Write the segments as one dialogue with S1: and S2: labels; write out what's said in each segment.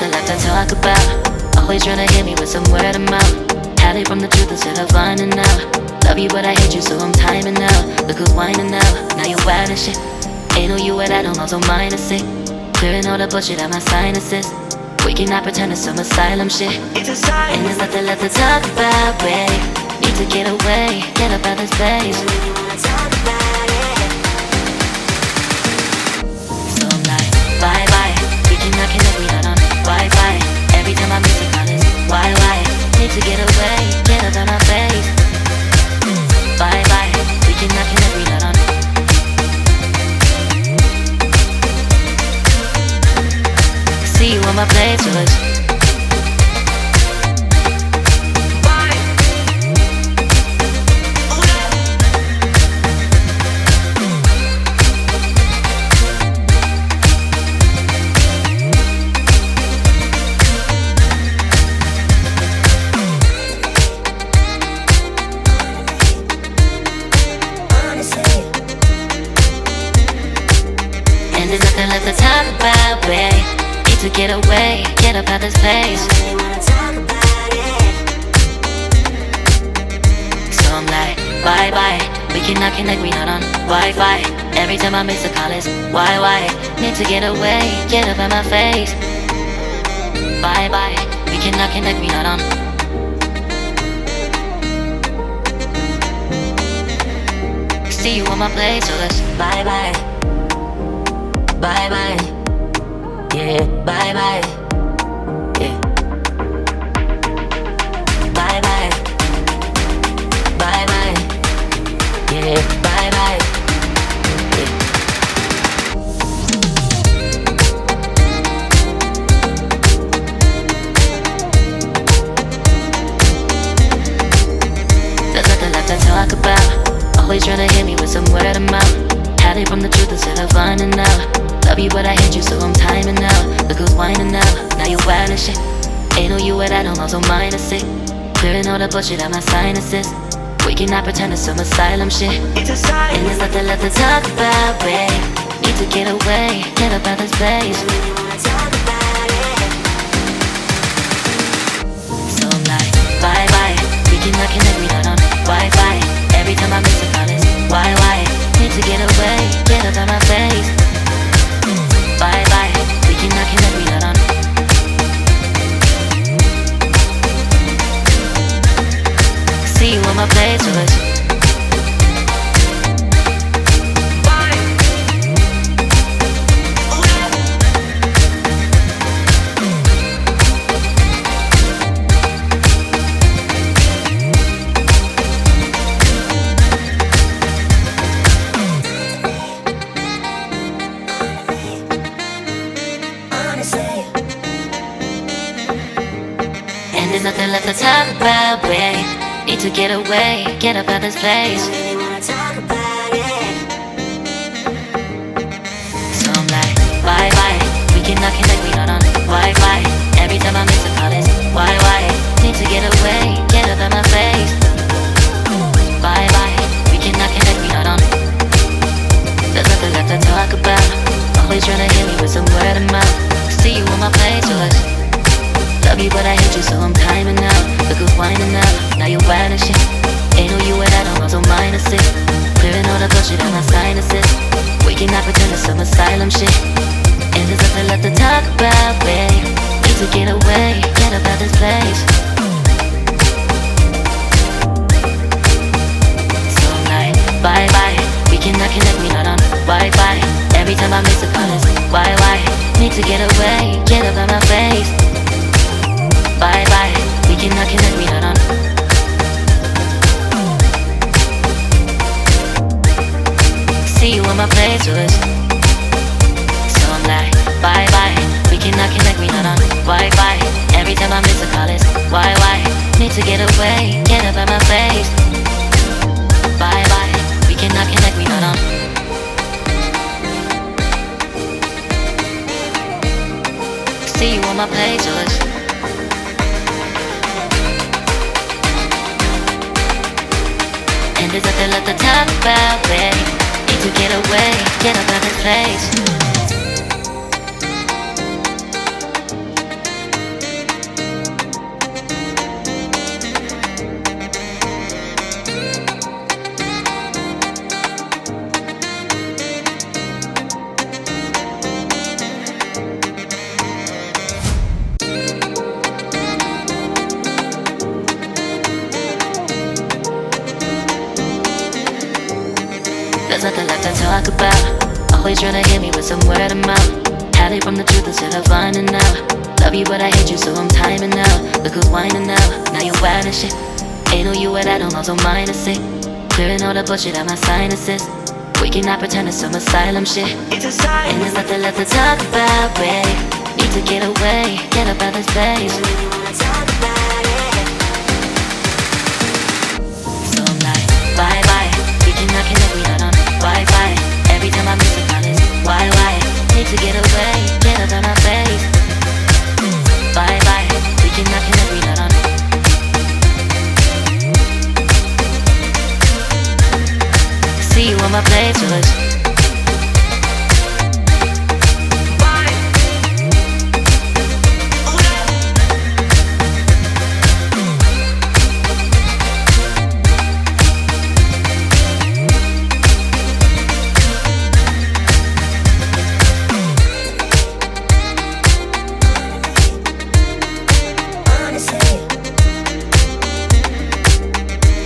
S1: nothing left to talk about. Always trying to hit me with some word of mouth. Hide it from the truth instead of finding out. Love you but I hate you so I'm timing out. Look who's whining now, now you wild and shit. Ain't no you and I don't know, so mine is sick. Clearing all the bullshit out my sinuses. We cannot pretend it's some asylum shit. It's a sign. And there's nothing left to talk about, babe. Need to get away, get up out this place. So I'm like, bye bye. We cannot connect, we not on Wi-Fi. Every time I miss a call it's why? Need to get away, get up out my face. Bye bye. We cannot connect, we not on. See you on my playlist. And there's nothing left to talk about, babe. Need to get away, get up out this place. So I'm like, bye bye. We cannot connect, we not on Wi-Fi. Every time I miss a call it's why? Need to get away, get up out my face. Bye bye. We cannot connect, we not on. See you on my place, so let's bye bye. Bye bye. Yeah, bye bye. Yeah. Bye bye. Bye bye. Yeah, bye bye. Yeah. There's nothing left to talk about. Always trying to hit me with some word of mouth. Hide it from the truth instead of finding out. Love you but I hate you so I'm timing out. Look who's whining now, now you wild and shit. Ain't no you and I don't know, so mine is sick. Clearing all the bullshit out my sinuses. We cannot pretend it's some asylum shit. It's a sign. And there's nothing left to talk about, babe. Need to get away, get up out this place. So I'm like, bye bye. We cannot connect, we not on Wi-Fi. Every time I miss a call it's why? Need to get away, get up out my face. Bye bye, we cannot connect, we not on. See you on my playlist. And there's nothing left to talk about, babe. Need to get away, get up out this place. So I'm like, bye bye. We cannot connect, we not on Wi-Fi. Every time I miss a call it's why? Need to get away, get up out my face. Bye bye. We cannot connect, we not on. There's nothing left to talk about. Always trying to hit me with some word of mouth. See you on my playlist. Love you but I hate you so I'm timing out. Look who's whining now, now you wild and shit. Ain't no you and I don't know, so mine is sick. Clearing all the bullshit out my sinuses. We cannot pretend it's some asylum shit. And there's nothing left to talk about, babe. Need to get away, get up out this place. So I'm like, bye bye. We cannot connect, we not on Wi-Fi. Every time I miss a call it's why? Need to get away, get up out my face. Bye bye, we cannot connect, we not on. See you on my playlist. So I'm like, bye bye, we cannot connect, we not on Wi-Fi. Every time I miss a call it's why? Need to get away, get up out my face. Bye bye, we cannot connect, we not on. See you on my playlist. And there's nothing left to talk about, babe. Need to get away, get up out this place. there's nothing left to talk about. Always trying to hit me with some word of mouth. Hiding from the truth instead of finding out. Love you but I hate you so I'm timing out. Look who's whining now, now you're wild and shit. Ain't no you without no also minus it. Clearing all the bullshit out my sinuses. We cannot pretend it's some asylum shit. It's a sign. And there's nothing left to talk about, babe. Need to get away, get up out this place. Really wanna talk about it. So I'm like, bye bye. We cannot connect, we not on Wi-Fi. Every time I miss a call it's why? Need to get away, get up out my face. Bye bye. We cannot connect, we not on. See you on my playlist.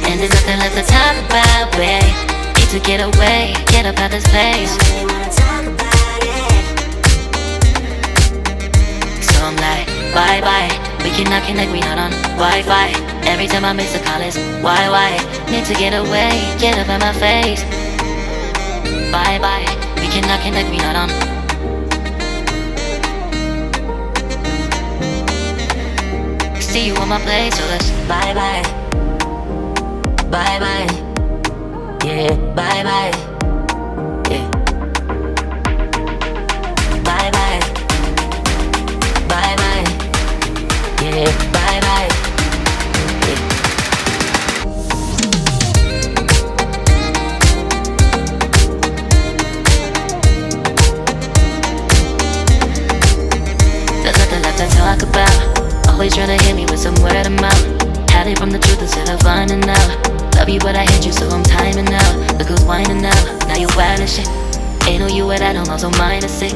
S1: And there's nothing left to talk about, babe. Need to get away, get up out this place. I really wanna talk about it. So I'm like, bye bye. We cannot connect, we not on Wi-Fi. Every time I miss a call it's why? Need to get away, get up out my face. Bye bye. We cannot connect, we not on. See you on my playlist. Bye bye. Bye bye. Yeah, bye bye. Yeah. Bye bye. Bye bye. Yeah, bye bye. Yeah. There's nothing left to talk about. Always trying to hit me with some word of mouth. Hiding from the truth instead of finding out. Love you but I hate you so I'm timing out. Look who's whining now, now you're wild and shit. Ain't no you without no also minus it.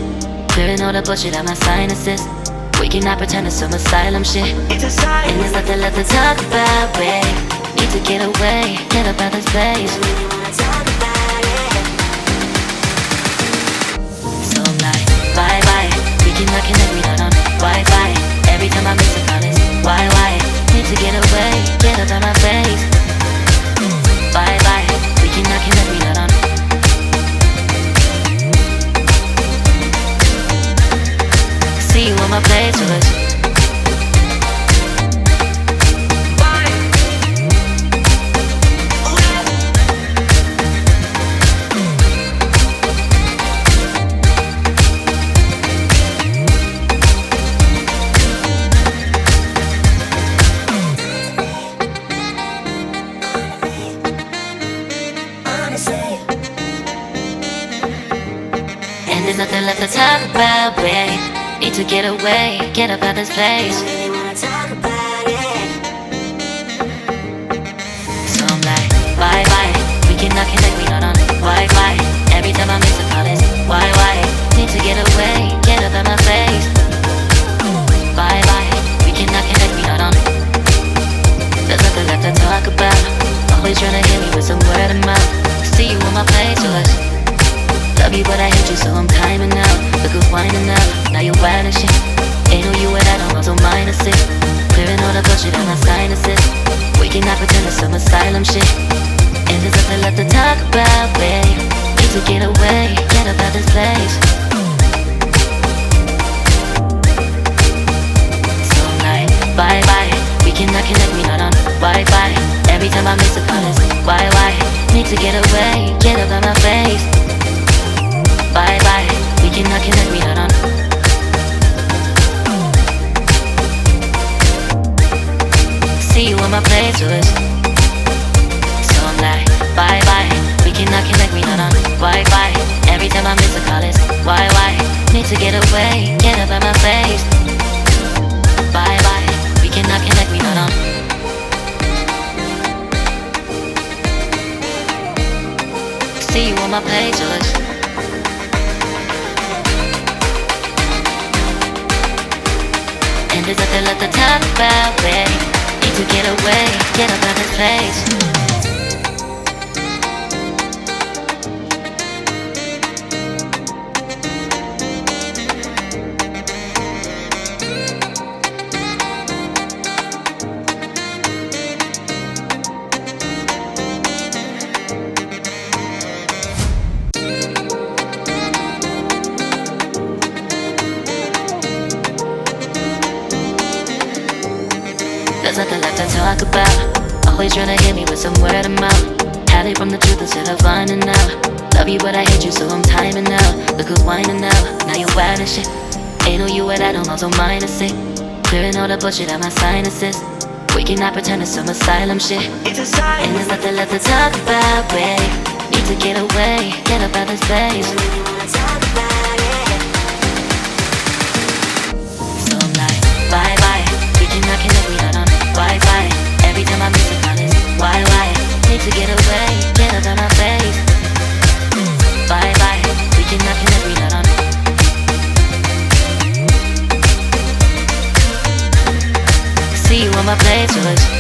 S1: Clearing all the bullshit out my sinuses. We cannot pretend it's some asylum shit. It's a sign. And there's nothing left to talk about, babe. Need to get away, get up out this place. Really wanna talk about it. So I'm like, bye bye. We cannot connect, we not on Wi-Fi. Every time I miss a call it's why? Need to get away, get up out my face. Bye bye, we cannot connect, we not on. See you on my playlist. And there's nothing left to talk about, babe. Need to get away, get up out this place. I really wanna talk about it. So I'm like, bye bye. We cannot connect, we not on Wi-Fi. Every time I miss a call it's why? Need to get away, get up out my face. Bye bye. We cannot connect, we not on. There's nothing left to talk about. Always trying to hit me with some word of mouth. See you on my playlist. Love you but I hate you so I'm timing out. Look who's whining now, now you're wild and shit. Ain't no you without no also minus it. Clearing all the bullshit out my sinuses. We cannot pretend it's some asylum shit. And there's nothing left to talk about, babe. Need to get away, get up out this place. So I'm like, bye bye. We cannot connect, we not on Wi-Fi. Every time I miss a call it's why? Need to get away, get up out my face. Bye bye, we cannot connect, we not on. See you on my playlist. So I'm like, bye bye, we cannot connect, we not on Wi-Fi. Every time I miss a call it's why? Need to get away, get up out my face. Bye bye, we cannot connect, we not on. See you on my playlist. And there's nothing left to talk about, babe. Need to get away, get up out this place. some word of mouth. Had it from the truth instead of finding out. Love you but I hate you so I'm timing out. Look who's whining now, now you're wild and shit. Ain't no you at I don't also mind is sick. Clearing all the bullshit out my sinuses. We cannot pretend it's some asylum shit. And there's nothing left to talk about, babe. Need to get away, get up out this place. So I'm like, bye bye. We cannot connect, we not on Wi-Fi. Every time I miss a call it's why? Need to get away, get up out my face. Bye bye. We cannot connect, we not on. See you on my place,